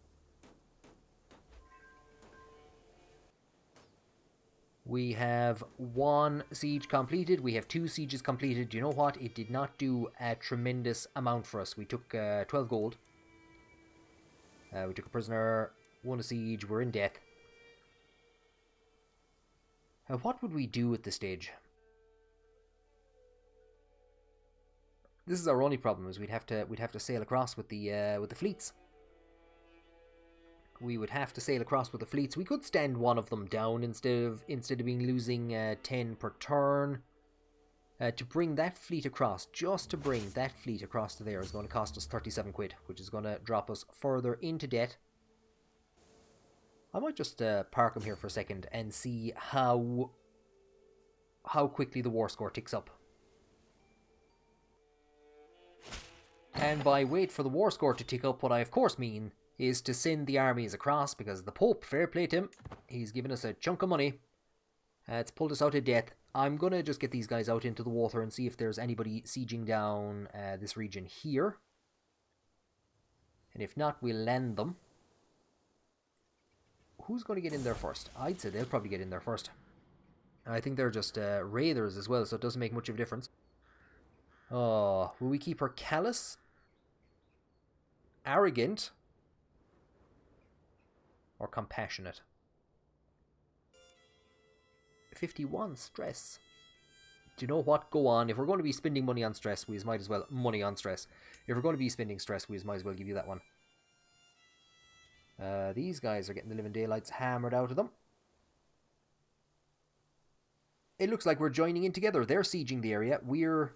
We have one siege completed. We have 2 sieges completed. Do you know what? It did not do a tremendous amount for us. We took 12 gold. We took a prisoner, won a siege, we're in debt. What would we do at this stage? This is our only problem, is we'd have to sail across with the fleets. We would have to sail across with the fleets. We could stand one of them down instead of being losing 10 per turn. To bring that fleet across, just to bring that fleet across to there, is going to cost us 37 quid, which is going to drop us further into debt. I might just park him here for a second and see how quickly the war score ticks up. And by wait for the war score to tick up, what I of course mean is to send the armies across, because the Pope, fair play to him, he's given us a chunk of money. It's pulled us out of debt. I'm going to just get these guys out into the water and see if there's anybody sieging down this region here. And if not, we'll land them. Who's going to get in there first? I'd say they'll probably get in there first. I think they're just raiders as well, so it doesn't make much of a difference. Oh, will we keep her callous? Arrogant? Or compassionate? 51 stress. Do you know what? Go on. If we're going to be spending money on stress, we might as well... Money on stress. If we're going to be spending stress, we might as well give you that one. These guys are getting the living daylights hammered out of them. It looks like we're joining in together. They're sieging the area. We're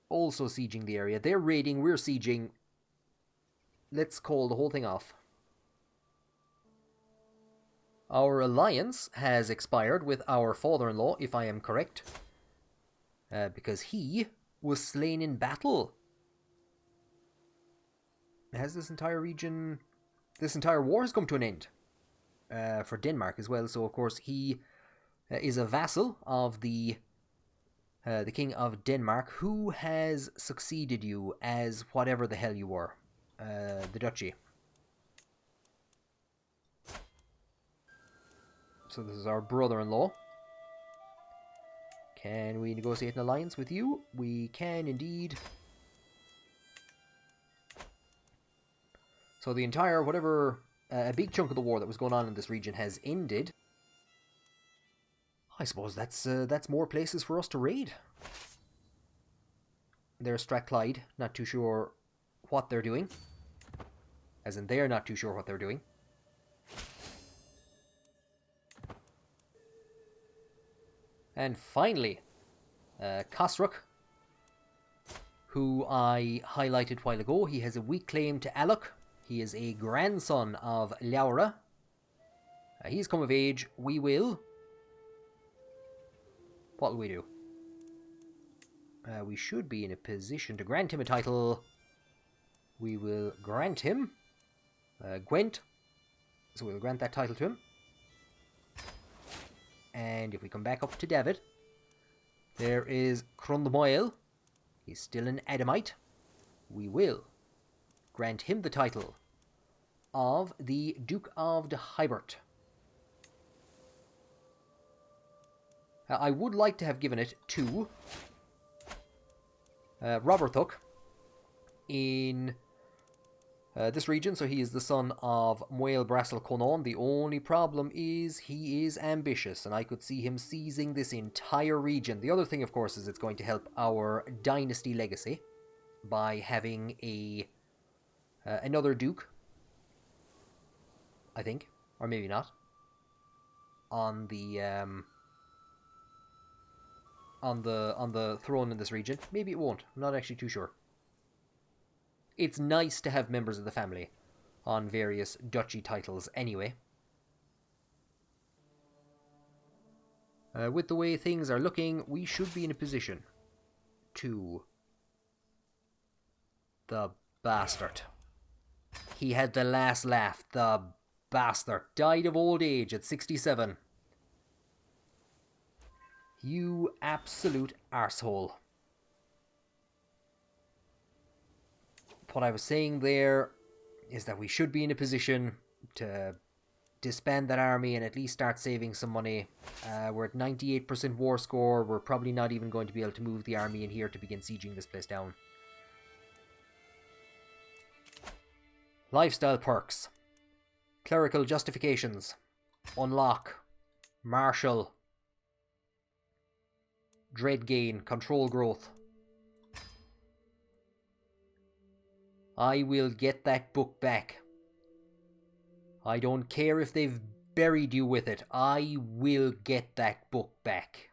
also sieging the area. They're raiding. We're sieging. Let's call the whole thing off. Our alliance has expired with our father-in-law, if I am correct. Because he was slain in battle. Has this entire region... This entire war has come to an end. For Denmark as well. So, of course, he is a vassal of the King of Denmark, who has succeeded you as whatever the hell you were. The duchy. So this is our brother-in-law. Can we negotiate an alliance with you? We can indeed. So the entire, whatever, a big chunk of the war that was going on in this region has ended. I suppose that's more places for us to raid. There's Strathclyde, not too sure what they're doing. As in, they're not too sure what they're doing. And finally, Cosrock, who I highlighted a while ago. He has a weak claim to Alloch. He is a grandson of Laura. He's come of age. We will... What will we do? We should be in a position to grant him a title. We will grant him Gwent. So we'll grant that title to him. And if we come back up to David, there is Crundmoil. He's still an Adamite. We will grant him the title of the Duke of de Hybert. I would like to have given it to Roberthook in this region, so he is the son of Moel Brassel Conan. The only problem is he is ambitious, and I could see him seizing this entire region. The other thing, of course, is it's going to help our dynasty legacy by having a another duke, I think, or maybe not, on the throne in this region. Maybe it won't. I'm not actually too sure. It's nice to have members of the family on various duchy titles anyway. With the way things are looking, we should be in a position to... The bastard. He had the last laugh. The bastard. Died of old age at 67. You absolute arsehole. What I was saying there is that we should be in a position to disband that army and at least start saving some money. We're at 98% war score. We're probably not even going to be able to move the army in here to begin sieging this place down. Lifestyle perks. Clerical justifications. Unlock. Martial. Dread gain. Control growth. I will get that book back. I don't care if they've buried you with it. I will get that book back.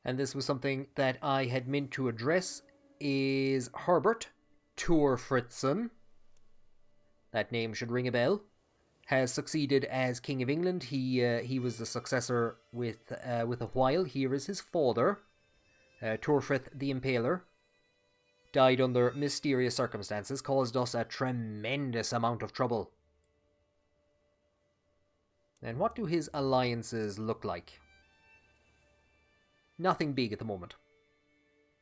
And this was something that I had meant to address, is Herbert Turfritzen, that name should ring a bell, has succeeded as King of England. He was the successor with a while. Here is his father, Turfrith the Impaler. Died under mysterious circumstances, caused us a tremendous amount of trouble. And what do his alliances look like? Nothing big at the moment.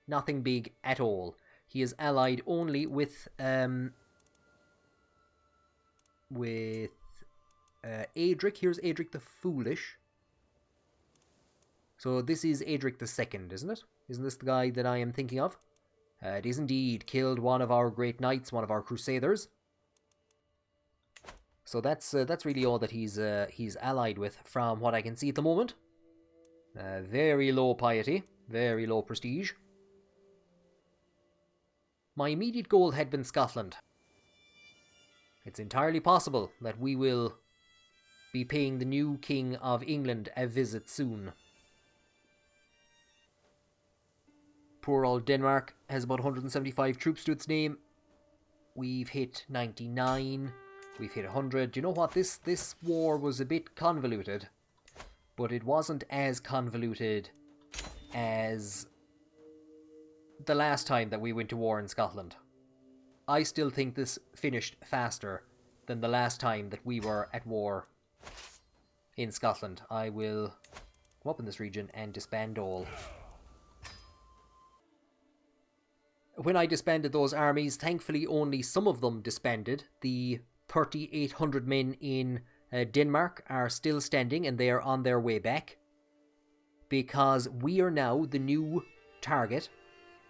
Nothing big at all. He is allied only with Adric. Here's Adric the Foolish. So this is Adric the Second, isn't it? Isn't this the guy that I am thinking of? It is indeed. Killed one of our great knights, one of our crusaders. So that's really all that he's allied with, from what I can see at the moment. Very low piety, very low prestige. My immediate goal had been Scotland. It's entirely possible that we will be paying the new King of England a visit soon. Poor old Denmark has about 175 troops to its name. We've hit 99. We've hit 100. Do you know what? This war was a bit convoluted. But it wasn't as convoluted as the last time that we went to war in Scotland. I still think this finished faster than the last time that we were at war in Scotland. I will come up in this region and disband all. When I disbanded those armies, thankfully only some of them disbanded. The 3,800 men in Denmark are still standing, and they are on their way back, because we are now the new target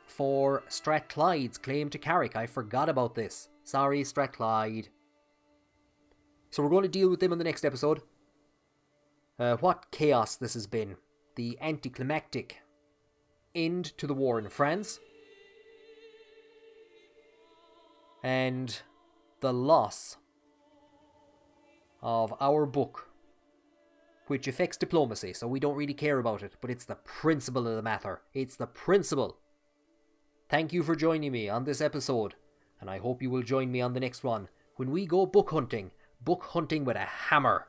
for Strathclyde's claim to Carrick. I forgot about this. Sorry, Strathclyde. So we're going to deal with them in the next episode. What chaos this has been. The anticlimactic end to the war in France. And the loss of our book, which affects diplomacy, so we don't really care about it, but it's the principle of the matter. It's the principle. Thank you for joining me on this episode, and I hope you will join me on the next one, when we go book hunting with a hammer.